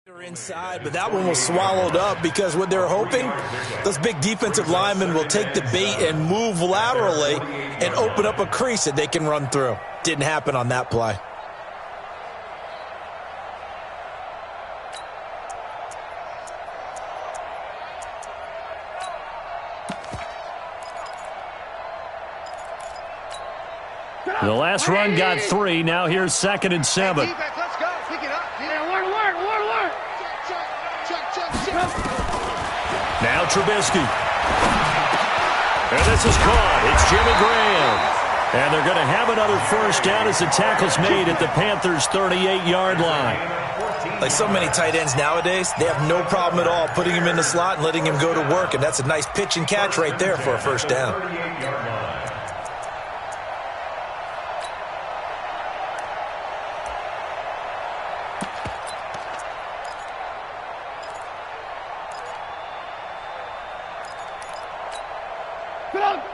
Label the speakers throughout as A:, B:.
A: Inside, but that one was swallowed up because what they're hoping, those big defensive linemen will take the bait and move laterally and open up a crease that they can run through. Didn't happen on that play.
B: The last run got 3. Now here's 2nd and 7.
C: Let's go. Pick it up.
B: Now Trubisky. And this is caught. It's Jimmy Graham. And they're going to have another first down as the tackle's made at the Panthers' 38-yard line.
A: Like so many tight ends nowadays, they have no problem at all putting him in the slot and letting him go to work. And that's a nice pitch and catch right there for a first down.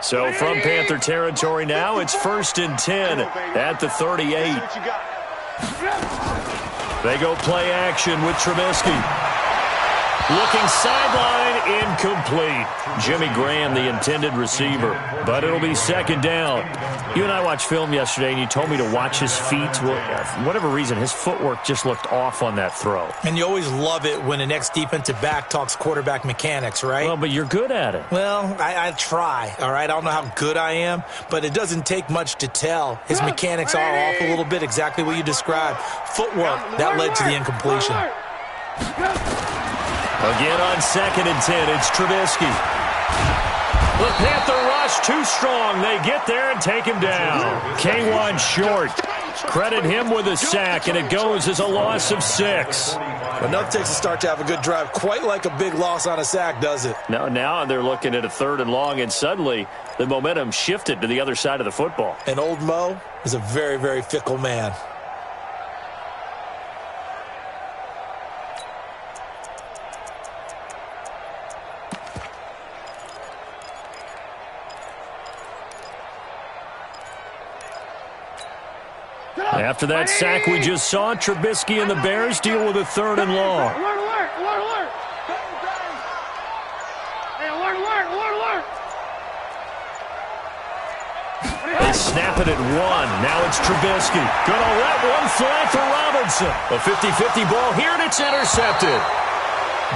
B: So from Panther territory now, it's 1st and 10 at the 38. They go play action with Trubisky. Looking sideline, incomplete. Jimmy Graham, the intended receiver, but it'll be 2nd down. You and I watched film yesterday, and you told me to watch his feet. Well, for whatever reason, his footwork just looked off on that throw.
A: And you always love it when an ex-defensive back talks quarterback mechanics, right?
B: Well, but you're good at it.
A: Well, I try, all right? I don't know how good I am, but it doesn't take much to tell. His mechanics are off a little bit, exactly what you described. Footwork, that led to the incompletion.
B: Again on 2nd and 10, it's Trubisky. The Panther rush too strong. They get there and take him down. K1 short. Credit him with a sack, and it goes as a loss of 6.
A: Enough takes a start to have a good drive, quite like a big loss on a sack, does it?
B: Now they're looking at a 3rd and long, and suddenly the momentum shifted to the other side of the football.
A: And old Mo is a very, very fickle man.
B: After that sack we just saw, Trubisky and the Bears deal with a 3rd and long. They snap it at 1. Now it's Trubisky. Gonna let one fly for Robinson. A 50-50 ball here, and it's intercepted.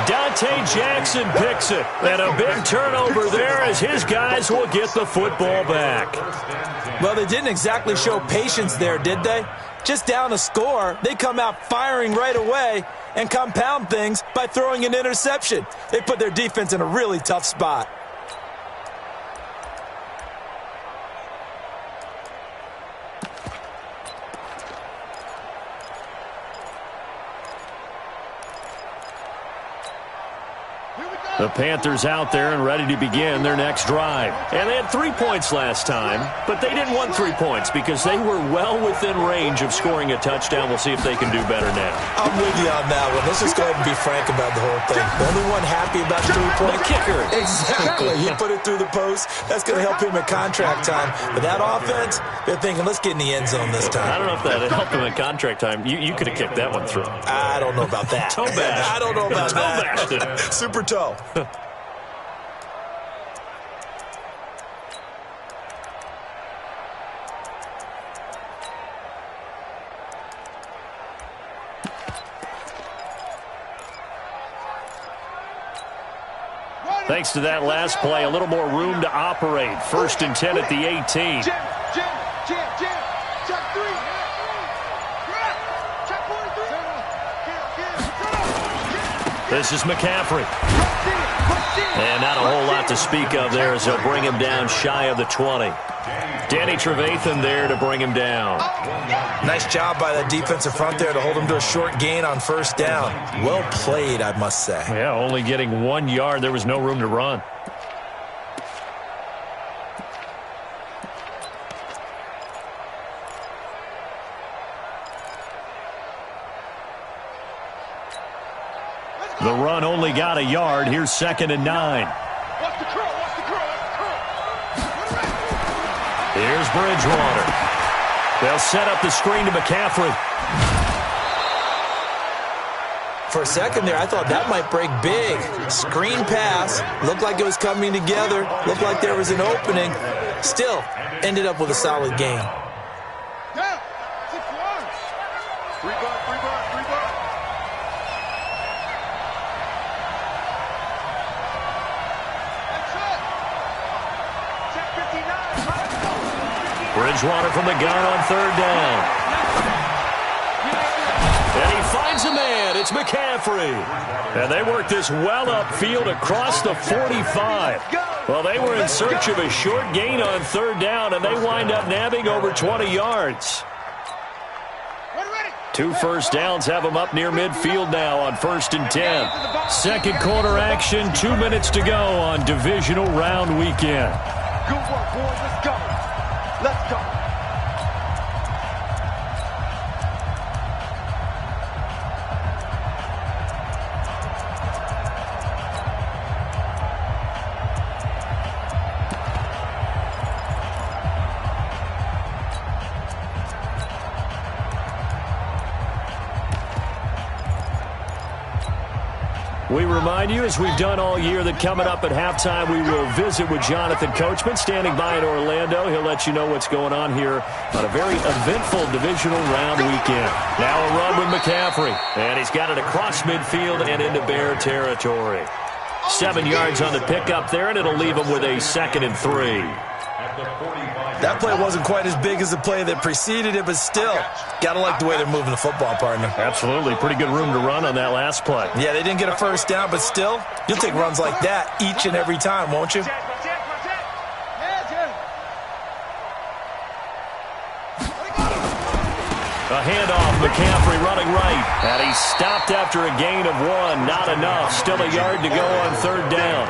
B: Dante Jackson picks it. And a big turnover there as his guys will get the football back.
A: Well, they didn't exactly show patience there, did they? Just down a score, they come out firing right away and compound things by throwing an interception. They put their defense in a really tough spot.
B: The Panthers out there and ready to begin their next drive. And they had 3 points last time, but they didn't want 3 points because they were well within range of scoring a touchdown. We'll see if they can do better now.
A: I'm with you on that one. Let's just go ahead and be frank about the whole thing. The only one happy about 3 points.
B: The kicker.
A: Exactly. He put it through the post. That's going to help him at contract time. But that offense, they're thinking, let's get in the end zone this time.
B: I don't know if that helped him at contract time. You could have kicked that one through.
A: I don't know about that.
B: Toe bash.
A: I don't know about that. Super toe.
B: Thanks to that last play, a little more room to operate. 1st and 10 at the 18. This is McCaffrey. And not a whole lot to speak of there as they'll bring him down shy of the 20. Danny Trevathan there to bring him down.
A: Nice job by the defensive front there to hold him to a short gain on 1st down. Well played, I must say.
B: Yeah, only getting 1 yard. There was no room to run. The run only got a yard. Here's 2nd and 9. Here's Bridgewater. They'll set up the screen to McCaffrey.
A: For a second there, I thought that might break big. Screen pass, looked like it was coming together, looked like there was an opening. Still, ended up with a solid gain.
B: Bridgewater from the gun on third down. And he finds a man. It's McCaffrey. And they work this well upfield across the 45. Well, they were in search of a short gain on third down, and they wind up nabbing over 20 yards. 2 first downs have them up near midfield now on 1st and 10. Second quarter action, 2 minutes to go on divisional round weekend.
C: Good work, boys. Let's go. Let's go.
B: We remind you, as we've done all year, that coming up at halftime, we will visit with Jonathan Coachman, standing by in Orlando. He'll let you know what's going on here on a very eventful divisional round weekend. Now a run with McCaffrey, and he's got it across midfield and into Bear territory. 7 yards on the pickup there, and it'll leave him with a 2nd and 3.
A: That play wasn't quite as big as the play that preceded it, but still, got to like the way they're moving the football, partner.
B: Absolutely. Pretty good room to run on that last play.
A: Yeah, they didn't get a first down, but still, you'll take runs like that each and every time, won't you?
B: A handoff, McCaffrey running right. And he's stopped after a gain of 1. Not enough. Still a yard to go on third down.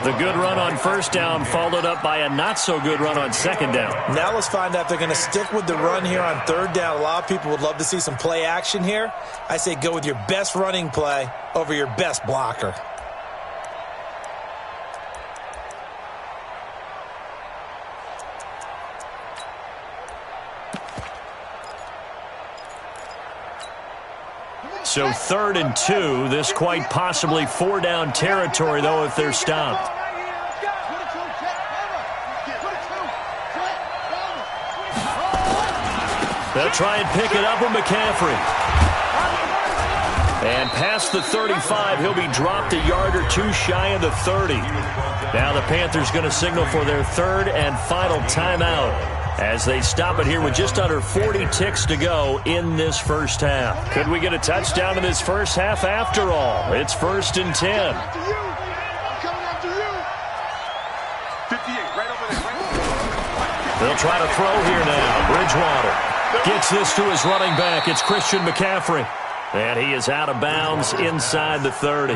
B: The good run on first down followed up by a not-so-good run on second down.
A: Now let's find out if they're going to stick with the run here on third down. A lot of people would love to see some play action here. I say go with your best running play over your best blocker.
B: So 3rd and 2. This quite possibly 4-down territory, though, if they're stopped. They'll try and pick it up with McCaffrey. And past the 35, he'll be dropped a yard or 2 shy of the 30. Now the Panthers going to signal for their 3rd and final timeout as they stop it here with just under 40 ticks to go in this first half. Could we get a touchdown in this first half after all? It's 1st and 10. They'll try to throw here now. Bridgewater gets this to his running back. It's Christian McCaffrey. And he is out of bounds inside the 30.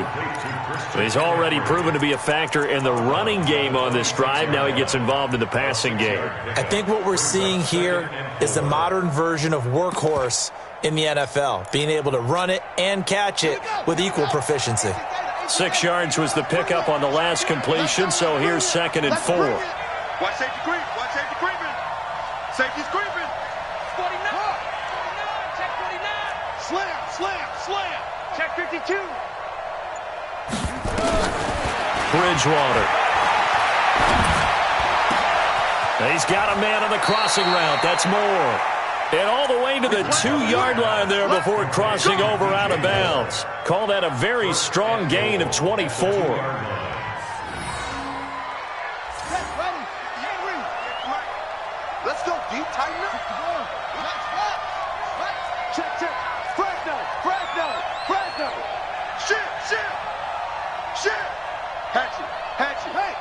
B: He's already proven to be a factor in the running game on this drive. Now he gets involved in the passing game.
A: I think what we're seeing here is the modern version of workhorse in the NFL, being able to run it and catch it with equal proficiency.
B: 6 yards was the pickup on the last completion, so here's 2nd and 4.
C: Watch safety creep. Watch safety creeping. Safety's creeping. 49. Check 49. Slam, slam, slam. Check 52.
B: Bridgewater. He's got a man on the crossing route. That's Moore. And all the way to the 2-yard line there before crossing over out of bounds. Call that a very strong gain of 24.
C: Let's go deep, tighten up. Check, check. Fresno, Fresno, Fresno. Shit. Hatchet. Hey.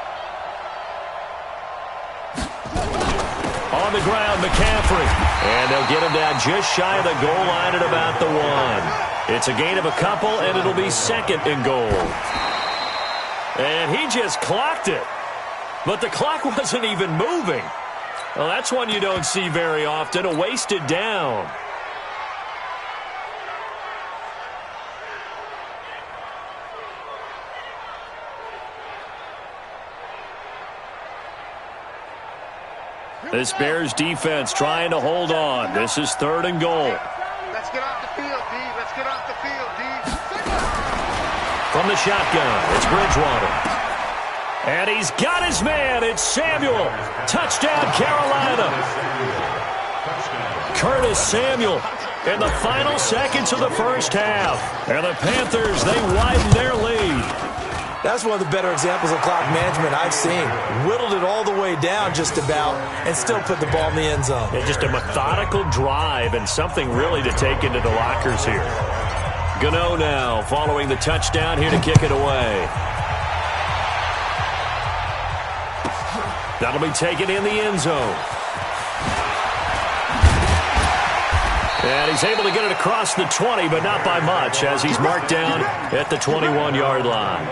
B: On the ground, McCaffrey. And they'll get him down just shy of the goal line at about the 1. It's a gain of a couple, and it'll be 2nd and goal. And he just clocked it. But the clock wasn't even moving. Well, that's one you don't see very often, a wasted down. This Bears defense trying to hold on. This is 3rd and goal.
C: Let's get off the field, D. Let's get off the field, D.
B: From the shotgun, it's Bridgewater. And he's got his man. It's Samuel. Touchdown, Carolina. Curtis Samuel in the final seconds of the first half. And the Panthers, they widen their lead.
A: That's one of the better examples of clock management I've seen. Whittled it all the way down just about and still put the ball in the end zone.
B: Yeah, just a methodical drive and something really to take into the lockers here. Gano now following the touchdown here to kick it away. That'll be taken in the end zone. And he's able to get it across the 20, but not by much, as he's marked down at the 21-yard line.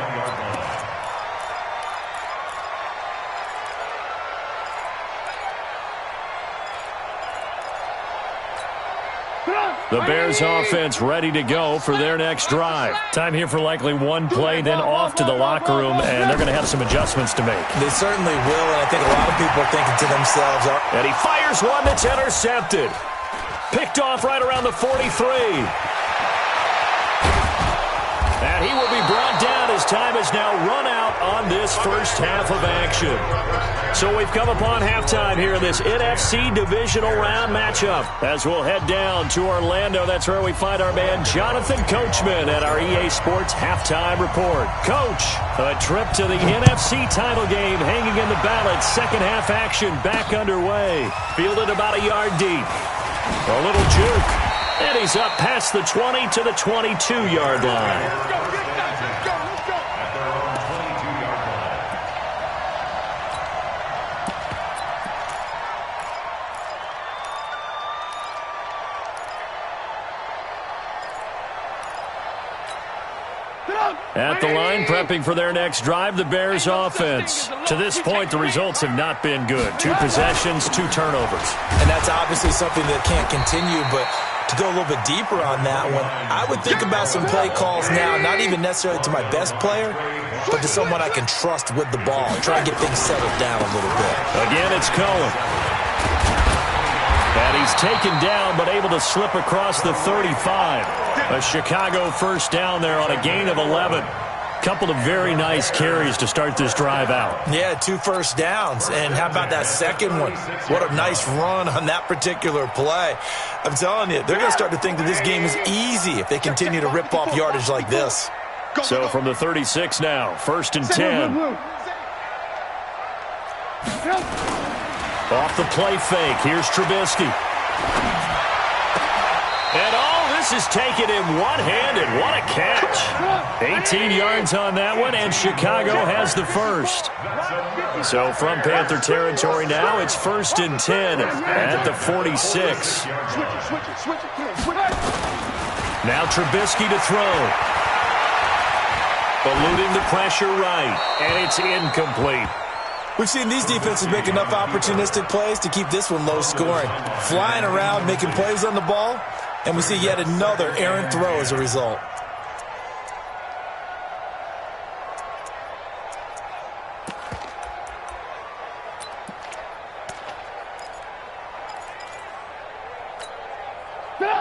B: The Bears offense ready to go for their next drive. Time here for likely one play, then off to the locker room, and they're going to have some adjustments to make.
A: They certainly will, and I think a lot of people are thinking to themselves.
B: And he fires one that's intercepted. Picked off right around the 43. And he will be brought down as time has now run out on this first half of action. So we've come upon halftime here in this NFC divisional round matchup. As we'll head down to Orlando, that's where we find our man Jonathan Coachman at our EA Sports Halftime Report. Coach, a trip to the NFC title game hanging in the balance. Second half action back underway. Fielded about a yard deep. A little juke. And he's up past the 20 to the 22-yard line. At the line, prepping for their next drive, the Bears offense. To this point, the results have not been good. 2 possessions, 2 turnovers.
A: And that's obviously something that can't continue, but to go a little bit deeper on that one, I would think about some play calls now, not even necessarily to my best player, but to someone I can trust with the ball. Try and get things settled down a little bit.
B: Again, it's Cohen. And he's taken down, but able to slip across the 35. A Chicago first down there on a gain of 11. Couple of very nice carries to start this drive out.
A: Yeah, 2 first downs. And how about that second one? What a nice run on that particular play. I'm telling you, they're going to start to think that this game is easy if they continue to rip off yardage like this.
B: So from the 36 now, 1st and 10. Off the play fake, here's Trubisky. And all this is taken in one-handed. What a catch. 18 yards on that one, and Chicago has the first. So from Panther territory now, it's 1st and 10 at the 46. Now Trubisky to throw. Eluding the pressure right, and it's incomplete.
A: We've seen these defenses make enough opportunistic plays to keep this one low scoring. Flying around, making plays on the ball, and we see yet another errant throw as a result.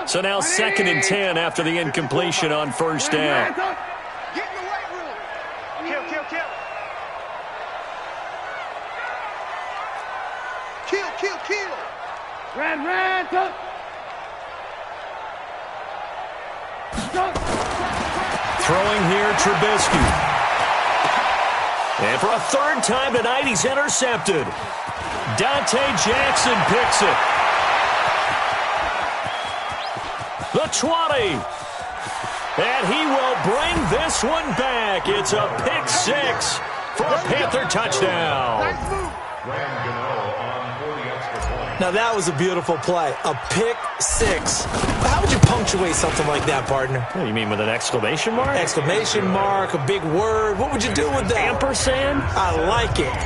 B: So now 2nd and 10 after the incompletion on 1st down.
C: Get in the weight room. Kill. Kill. Ran.
B: Throwing here, Trubisky. And for a 3rd time tonight, he's intercepted. Dante Jackson picks it. The 20. And he will bring this one back. It's a pick 6 for a Panther touchdown.
A: Now that was a beautiful play. A pick 6. How would you punctuate something like that, partner?
B: What do you mean, with an exclamation mark?
A: Exclamation mark, a big word. What would you do with that?
B: Ampersand?
A: I like it.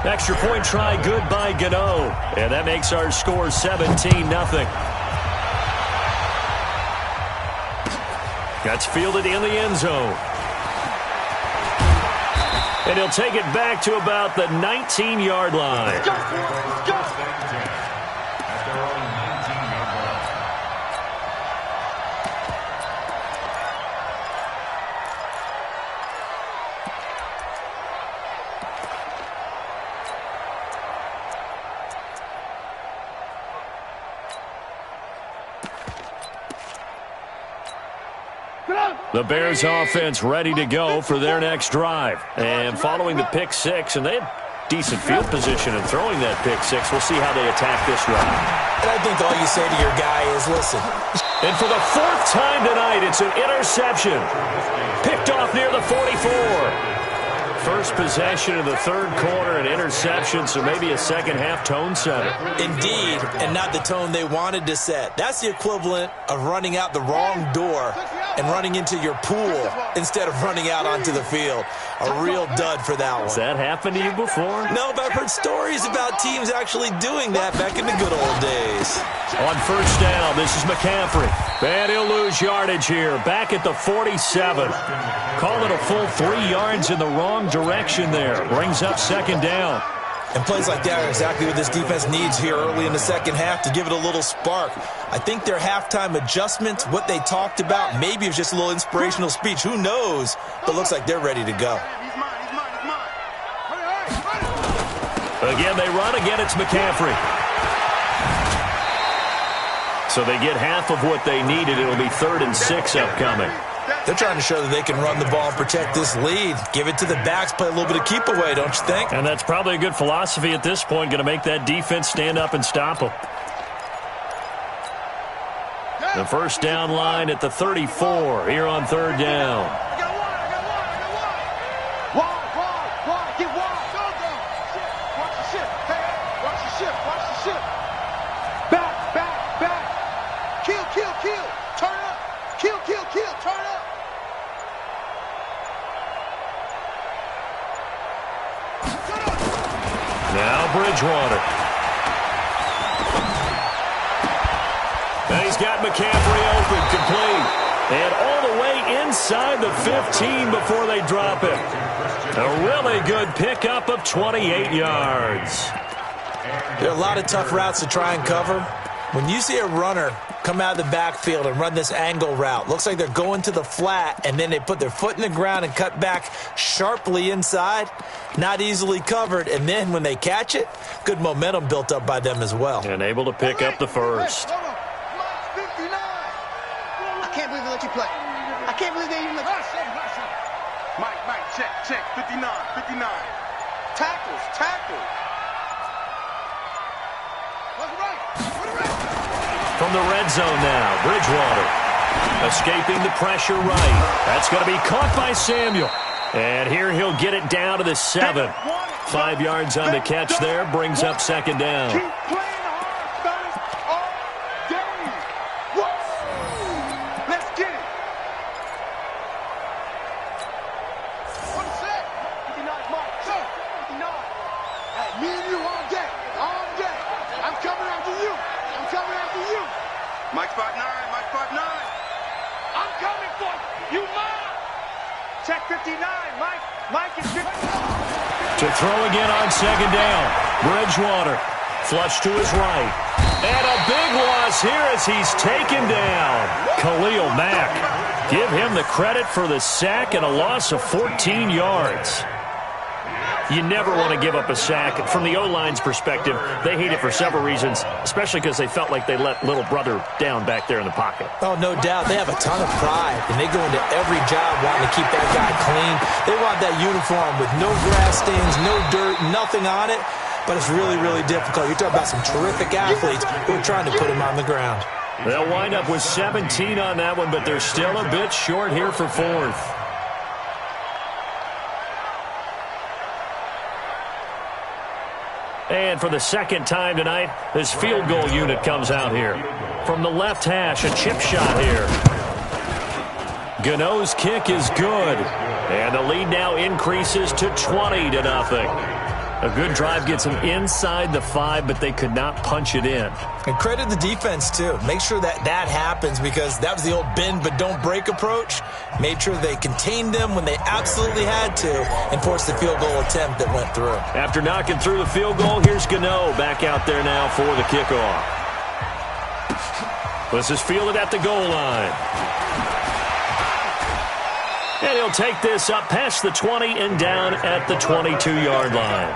B: Extra point try good by Gano. And that makes our score 17-0. That's fielded in the end zone. And he'll take it back to about the 19-yard line.
C: Go.
B: The Bears offense ready to go for their next drive. And following the pick six, and they had decent field position in throwing that pick six. We'll see how they attack this drive.
A: And I think all you say to your guy is, listen.
B: And for the fourth time tonight, it's an interception. Picked off near the 44. First possession of the third quarter, an interception, so maybe a second-half tone setter.
A: Indeed, and not the tone they wanted to set. That's the equivalent of running out the wrong door and running into your pool instead of running out onto the field. A real dud for that one.
B: Has that happened to you before?
A: No, but I've heard stories about teams actually doing that back in the good old days.
B: On first down, this is McCaffrey. And he'll lose yardage here. Back at the 47. Call it a full 3 yards in the wrong direction there. Brings up second down.
A: And plays like that are exactly what this defense needs here early in the second half to give it a little spark. I think their halftime adjustments, what they talked about, maybe it was just a little inspirational speech. Who knows? But looks like they're ready to go.
B: Again, they run. Again, it's McCaffrey. So they get half of what they needed. It'll be 3rd and 6 upcoming.
A: They're trying to show that they can run the ball and protect this lead. Give it to the backs, play a little bit of keep away, don't you think?
B: And that's probably a good philosophy at this point, going to make that defense stand up and stop them. The first down line at the 34 here on third down. Now Bridgewater. And he's got McCaffrey open, complete. And all the way inside the 15 before they drop it. A really good pickup of 28 yards.
A: There are a lot of tough routes to try and cover. When you see a runner come out of the backfield and run this angle route, looks like they're going to the flat, and then they put their foot in the ground and cut back sharply inside. Not easily covered, and then when they catch it, good momentum built up by them as well.
B: And able to pick up the first.
C: I can't believe they let you play. I can't believe they even let you. Mike, check, 59. Tackles.
B: From the red zone now, Bridgewater. Escaping the pressure right. That's going to be caught by Samuel. And here he'll get it down to the 7. 5 yards on the catch there, brings up second down.
C: Keep playing hard, fellas, all day. Whoa. Let's get it. What is that? 59, Mike. 59. Hey, me and you all day. I'm coming after you. Mike spot 9. I'm coming for you. You mine. Check 59, Mike is 59.
B: To throw again on second down. Bridgewater. Flush to his right. And a big loss here as he's taken down. Khalil Mack. Give him the credit for the sack and a loss of 14 yards. You never want to give up a sack. From the O-line's perspective, they hate it for several reasons, especially because they felt like they let little brother down back there in the pocket.
A: Oh, no doubt. They have a ton of pride, and they go into every job wanting to keep that guy clean. They want that uniform with no grass stains, no dirt, nothing on it, but it's really, really difficult. You're talking about some terrific athletes who are trying to put him on the ground.
B: They'll wind up with 17 on that one, but they're still a bit short here for fourth. And for the second time tonight, this field goal unit comes out here. From the left hash, a chip shot here. Gano's kick is good. And the lead now increases to 20-0. A good drive gets them inside the 5, but they could not punch it in.
A: And credit the defense, too. Make sure that happens, because that was the old bend but don't break approach. Made sure they contained them when they absolutely had to and forced the field goal attempt that went through.
B: After knocking through the field goal, here's Gano back out there now for the kickoff. This is fielded at the goal line. And he'll take this up past the 20 and down at the 22-yard line.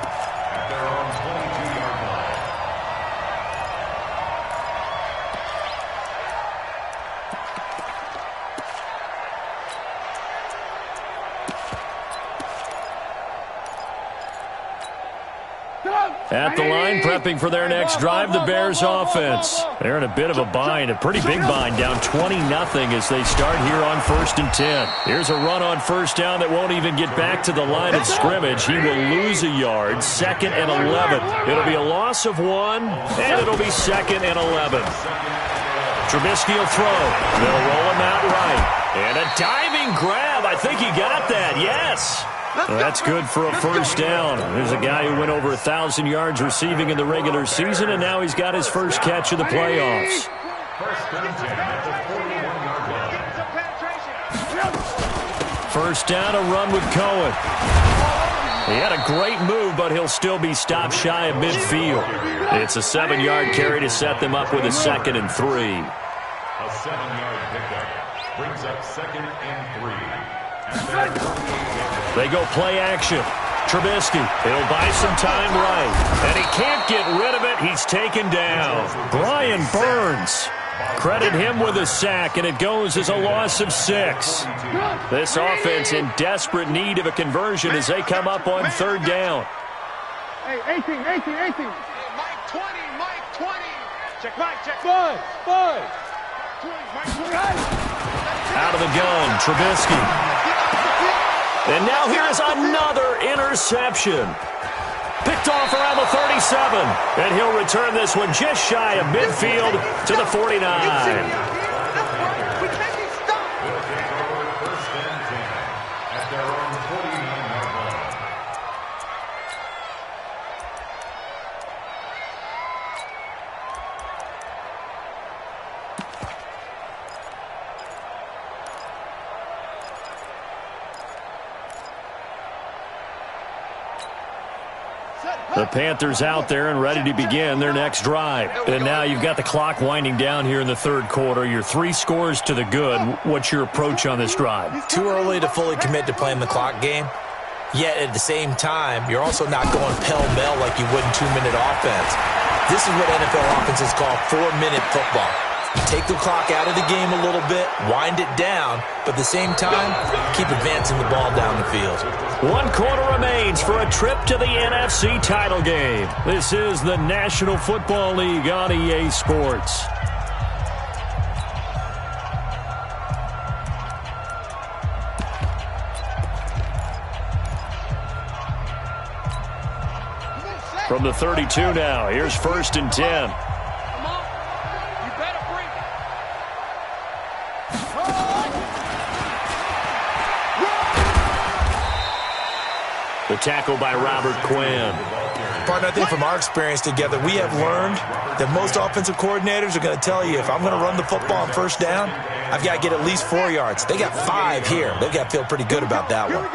B: At the line, prepping for their next drive, the Bears offense. They're in a bit of a bind, a pretty big bind, down 20-0 as they start here on 1st and 10. Here's a run on 1st down that won't even get back to the line of scrimmage. He will lose a yard, 2nd and 11. It'll be a loss of 1, and it'll be 2nd and 11. Trubisky will throw. They'll roll him out right. And a diving grab. I think he got that, yes. That's good for a 1st down. There's a guy who went over 1,000 yards receiving in the regular season, and now he's got his first catch of the playoffs. 1st down, a run with Cohen. He had a great move, but he'll still be stopped shy of midfield. It's a 7-yard carry to set them up with a 2nd and 3.
D: A 7-yard pickup brings up 2nd and 3.
B: They go play action. Trubisky, he'll buy some time right. And he can't get rid of it. He's taken down. Brian Burns. Credit him with a sack, and it goes as a loss of 6. This offense in desperate need of a conversion as they come up on 3rd down.
C: Hey, 18. Mike 20, Mike 20. Check Mike, check. Buzz. 20, Mike 20.
B: Out of the gun, Trubisky. And now here's another interception. Picked off around the 37. And he'll return this one just shy of midfield to the 49. The Panthers out there and ready to begin their next drive. And now you've got the clock winding down here in the 3rd quarter. You're 3 scores to the good. What's your approach on this drive?
A: Too early to fully commit to playing the clock game. Yet at the same time, you're also not going pell-mell like you would in 2-minute offense. This is what NFL offenses call 4-minute football. You take the clock out of the game a little bit, wind it down, but at the same time, keep advancing the ball down the field.
B: 1 quarter remains for a trip to the NFC title game. This is the National Football League on EA Sports. From the 32 now, here's 1st and 10. The tackle by Robert Quinn.
A: Partner, I think from our experience together, we have learned that most offensive coordinators are going to tell you, if I'm going to run the football on 1st down, I've got to get at least 4 yards. They got 5 here. They've got to feel pretty good about that one.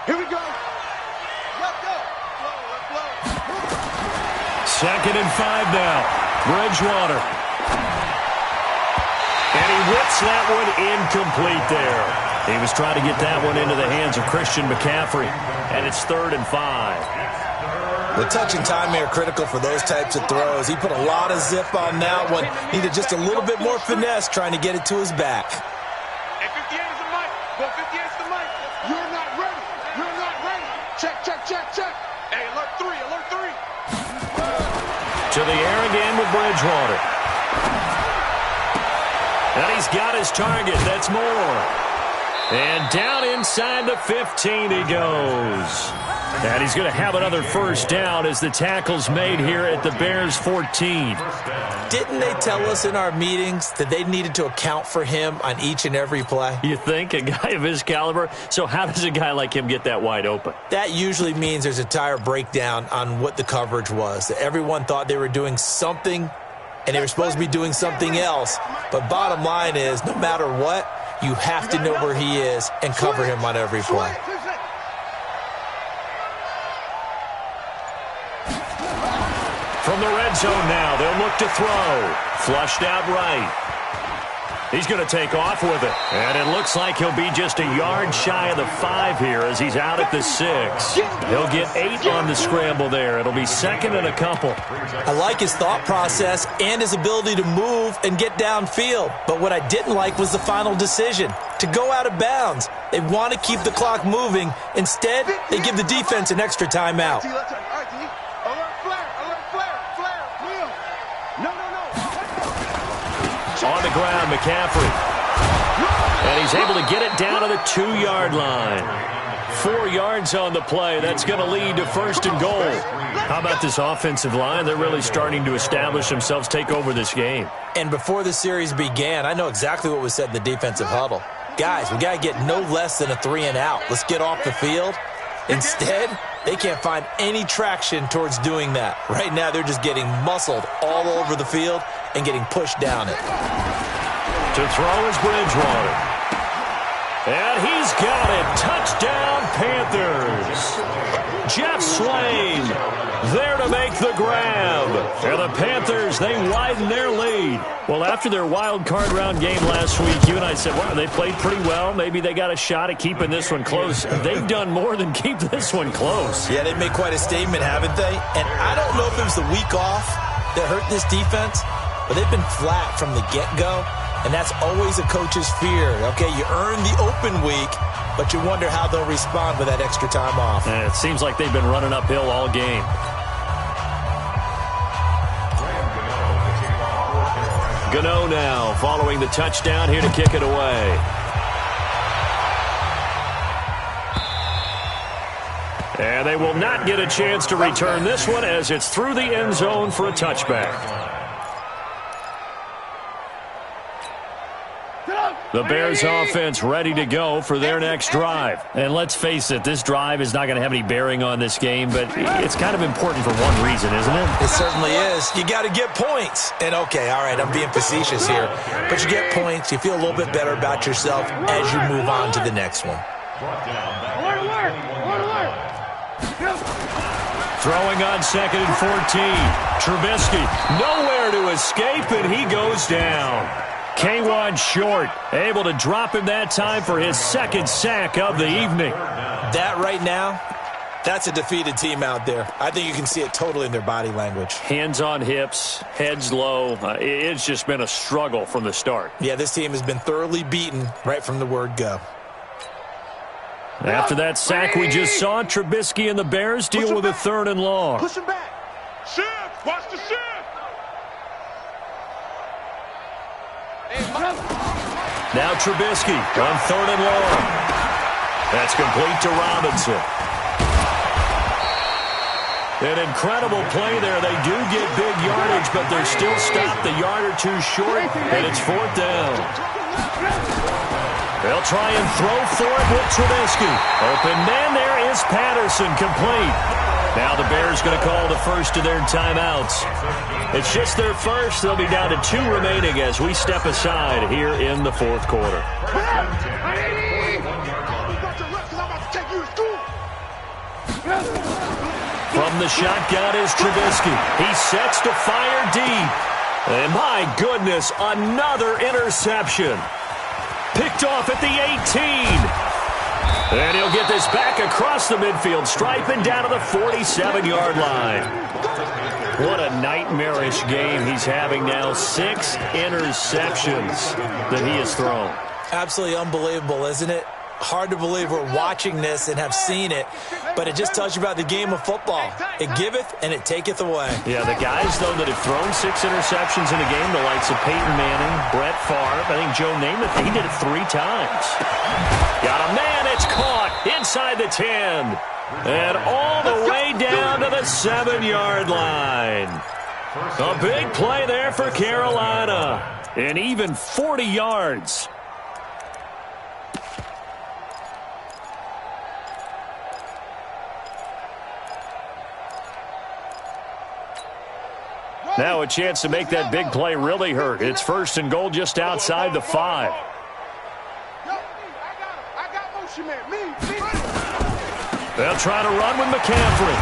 C: Here we go. Let's go.
B: 2nd and 5 now. Bridgewater. And he whips that one incomplete there. He was trying to get that one into the hands of Christian McCaffrey. And it's 3rd and 5.
A: The touch and time are critical for those types of throws. He put a lot of zip on that one. Needed just a little bit more finesse trying to get it to his back.
C: Hey, 58 is the mic. Well, 58 is the mic. You're not ready. You're not ready. Check. Hey, alert 3.
B: To the air again with Bridgewater. And he's got his target. That's more. And down inside the 15 he goes. And he's going to have another 1st down as the tackle's made here at the Bears 14.
A: Didn't they tell us in our meetings that they needed to account for him on each and every play?
B: You think? A guy of his caliber? So how does a guy like him get that wide open?
A: That usually means there's a entire breakdown on what the coverage was. Everyone thought they were doing something, and they were supposed to be doing something else. But bottom line is, no matter what, you have to know where he is and cover him on every play.
B: From the red zone now, they'll look to throw. Flushed out right. He's going to take off with it. And it looks like he'll be just a yard shy of the 5 here as he's out at the 6. He'll get 8 on the scramble there. It'll be 2nd and a couple.
A: I like his thought process and his ability to move and get downfield. But what I didn't like was the final decision, to go out of bounds. They want to keep the clock moving. Instead, they give the defense an extra timeout.
B: On the ground, McCaffrey. And he's able to get it down to the 2-yard line. 4 yards on the play. That's going to lead to 1st and goal. How about this offensive line? They're really starting to establish themselves, take over this game.
A: And before the series began, I know exactly what was said in the defensive huddle. Guys, we got to get no less than a 3-and-out. Let's get off the field. Instead, they can't find any traction towards doing that. Right now, they're just getting muscled all over the field and getting pushed down it.
B: To throw is Bridgewater. And he's got it. Touchdown, Panthers. Jeff Swain there to make the grab. And the Panthers, they widen their lead. Well, after their wild card round game last week, you and I said, wow, they played pretty well. Maybe they got a shot at keeping this one close. They've done more than keep this one close.
A: Yeah, they've made quite a statement, haven't they? And I don't know if it was the week off that hurt this defense, but they've been flat from the get-go. And that's always a coach's fear. Okay, you earn the open week, but you wonder how they'll respond with that extra time off.
B: And it seems like they've been running uphill all game. Gano now following the touchdown here to kick it away. And they will not get a chance to return this one as it's through the end zone for a touchback. The Bears offense ready to go for their next drive. And let's face it, this drive is not going to have any bearing on this game, but it's kind of important for one reason, isn't it?
A: It certainly is. You got to get points. And okay, all right, I'm being facetious here, but you get points, you feel a little bit better about yourself as you move on to the next one.
B: Throwing on 2nd and 14. Trubisky nowhere to escape, and he goes down. K'Wan Short able to drop him that time for his 2nd sack of the evening.
A: That right now, that's a defeated team out there. I think you can see it totally in their body language.
B: Hands on hips, heads low. It's just been a struggle from the start.
A: Yeah, this team has been thoroughly beaten right from the word go.
B: After that sack we just saw, Trubisky and the Bears deal with a 3rd and long.
C: Push him back. Shift. Watch the shift.
B: Now Trubisky on 3rd and long. That's complete to Robinson. An incredible play there. They do get big yardage, but they're still stopped a yard or two short, and it's 4th down. They'll try and throw for it with Trubisky. Open man, there is Patterson, complete. Now the Bears going to call the first of their timeouts. It's just their first. They'll be down to 2 remaining as we step aside here in the 4th quarter. From the shotgun is Trubisky. He sets to fire deep. And my goodness, another interception. Picked off at the 18. And he'll get this back across the midfield stripe and down to the 47-yard line. What a nightmarish game he's having now. 6 interceptions that he has thrown.
A: Absolutely unbelievable, isn't it? Hard to believe we're watching this and have seen it, but it just tells you about the game of football. It giveth and it taketh away.
B: Yeah, the guys, though, that have thrown 6 interceptions in a game, the likes of Peyton Manning, Brett Favre, I think Joe Namath, he did it 3 times. Got a man, it's caught inside the 10. And all the way down to the 7-yard line. A big play there for Carolina. And even 40 yards. Now a chance to make that big play really hurt. It's 1st and goal just outside the 5. They'll try to run with McCaffrey.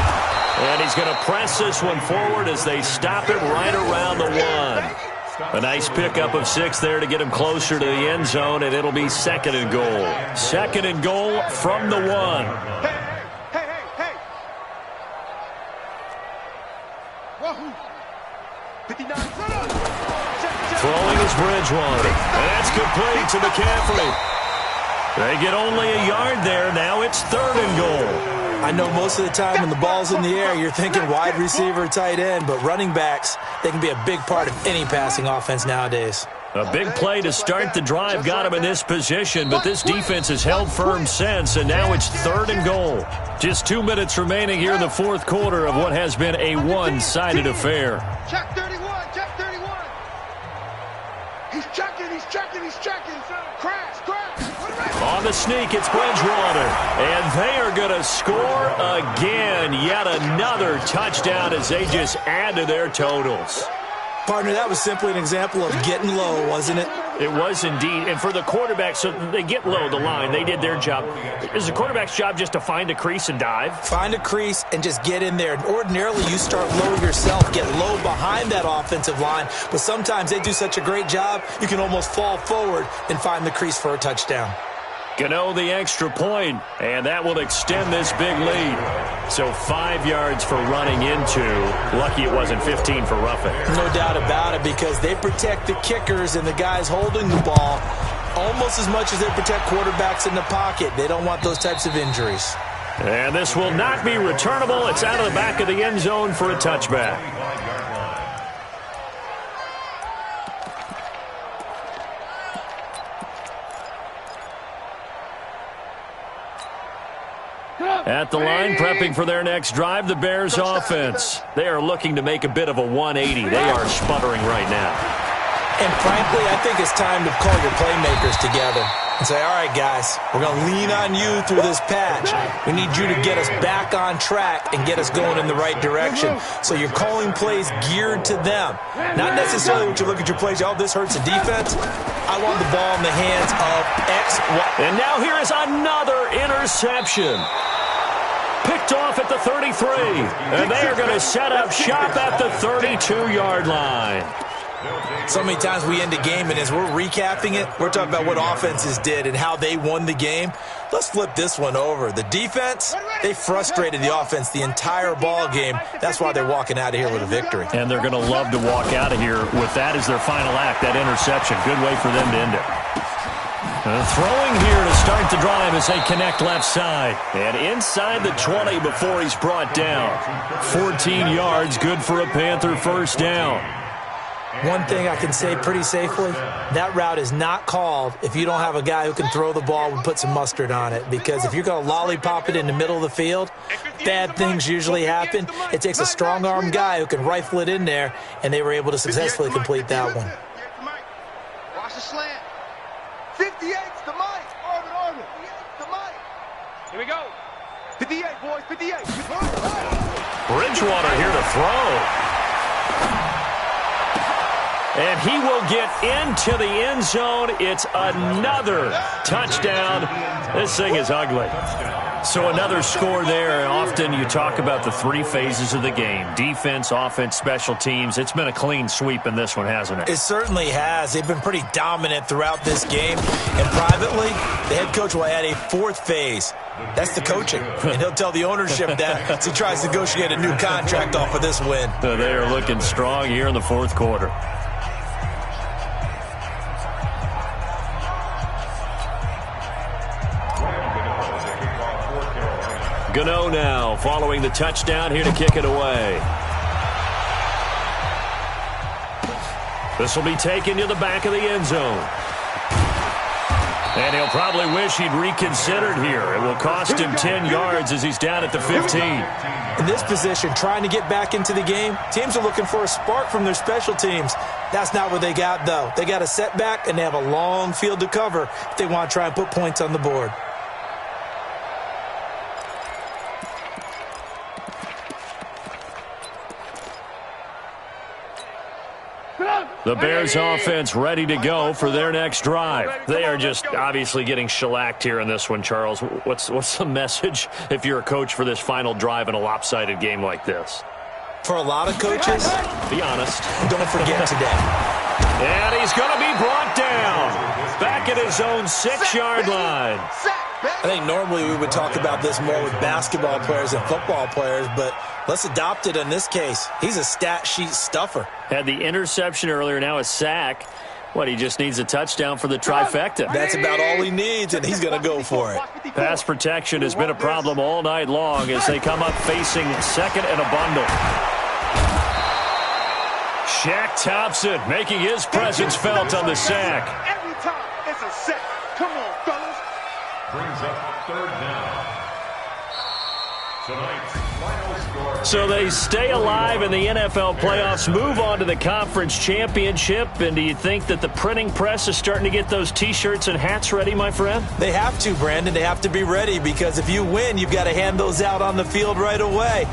B: And he's going to press this one forward as they stop it right around the 1. A nice pickup of 6 there to get him closer to the end zone, and it'll be 2nd and goal. 2nd and goal from the 1. Throwing is Bridgewater. And that's complete to McCaffrey. They get only a yard there. Now it's 3rd and goal.
A: I know most of the time when the ball's in the air, you're thinking wide receiver, tight end, but running backs, they can be a big part of any passing offense nowadays.
B: A big play to start the drive got him in this position, but this defense has held firm since, and now it's 3rd and goal. Just 2 minutes remaining here in the fourth quarter of what has been a one-sided affair.
C: Check 31, check 31. He's checking. Crash.
B: On the sneak, it's Bridgewater, and they are going to score again. Yet another touchdown as they just add to their totals.
A: Partner, that was simply an example of getting low, wasn't it?
B: It was indeed. And for the quarterback, so they get low the line. They did their job. Is the quarterback's job just to find a crease and dive?
A: Find a crease and just get in there. Ordinarily, you start low yourself, get low behind that offensive line. But sometimes they do such a great job, you can almost fall forward and find the crease for a touchdown.
B: Gano the extra point, and that will extend this big lead. So 5 yards for running into. Lucky it wasn't 15 for roughing.
A: No doubt about it, because they protect the kickers and the guys holding the ball almost as much as they protect quarterbacks in the pocket. They don't want those types of injuries.
B: And this will not be returnable. It's out of the back of the end zone for a touchback. At the line, prepping for their next drive, the Bears offense. They are looking to make a bit of a 180. They are sputtering right now.
A: And frankly, I think it's time to call your playmakers together and say, all right, guys, we're going to lean on you through this patch. We need you to get us back on track and get us going in the right direction. So you're calling plays geared to them. Not necessarily when you look at your plays, oh, this hurts the defense. I want the ball in the hands of X, Y.
B: And now here is another interception. Picked off at the 33. And they are going to set up shop at the 32-yard line.
A: So many times we end a game, and as we're recapping it, we're talking about what offenses did and how they won the game. Let's flip this one over. The defense, they frustrated the offense the entire ball game. That's why they're walking out of here with a victory.
B: And they're going to love to walk out of here with that as their final act, that interception. Good way for them to end it. Throwing here to start the drive as they connect left side. And inside the 20 before he's brought down. 14 yards, good for a Panther first down.
A: One thing I can say pretty safely, that route is not called if you don't have a guy who can throw the ball and put some mustard on it. Because if you're going to lollipop it in the middle of the field, bad things usually happen. It takes a strong-arm guy who can rifle it in there, and they were able to successfully complete that one.
C: Watch the slant. 58's the Mike. Arvin. 58's the Mike. Here we go. 58, boys, 58.
B: Bridgewater here to throw. And he will get into the end zone. It's another touchdown. This thing is ugly. So another score there. Often you talk about the three phases of the game. Defense, offense, special teams. It's been a clean sweep in this one, hasn't it?
A: It certainly has. They've been pretty dominant throughout this game. And privately, the head coach will add a fourth phase. That's the coaching. And he'll tell the ownership that as he tries to negotiate a new contract off of this win.
B: So they are looking strong here in the fourth quarter. Gano now following the touchdown here to kick it away. This will be taken to the back of the end zone. And he'll probably wish he'd reconsidered here. It will cost him 10 yards as he's down at the 15.
A: In this position, trying to get back into the game, teams are looking for a spark from their special teams. That's not what they got, though. They got a setback, and they have a long field to cover if they want to try and put points on the board.
B: The Bears offense ready to go for their next drive. They are just obviously getting shellacked here in this one, Charles. What's the message if you're a coach for this final drive in a lopsided game like this?
A: For a lot of coaches,
B: be honest,
A: don't forget today.
B: And he's going to be brought down back at his own 6-yard line.
A: I think normally we would talk about this more with basketball players and football players, but let's adopt it in this case. He's a stat sheet stuffer.
B: Had the interception earlier, now a sack. What, he just needs a touchdown for the trifecta.
A: That's about all he needs, and he's going to go for it.
B: Pass protection has been a problem all night long as they come up facing second and a bundle. Shaq Thompson making his presence felt on the sack.
C: Every time it's a sack. Come on, fellas.
D: Brings up third down. Tonight's final score.
B: So they stay alive in the NFL playoffs, move on to the conference championship. And do you think that the printing press is starting to get those T-shirts and hats ready, my friend?
A: They have to, Brandon. They have to be ready because if you win, you've got to hand those out on the field right away.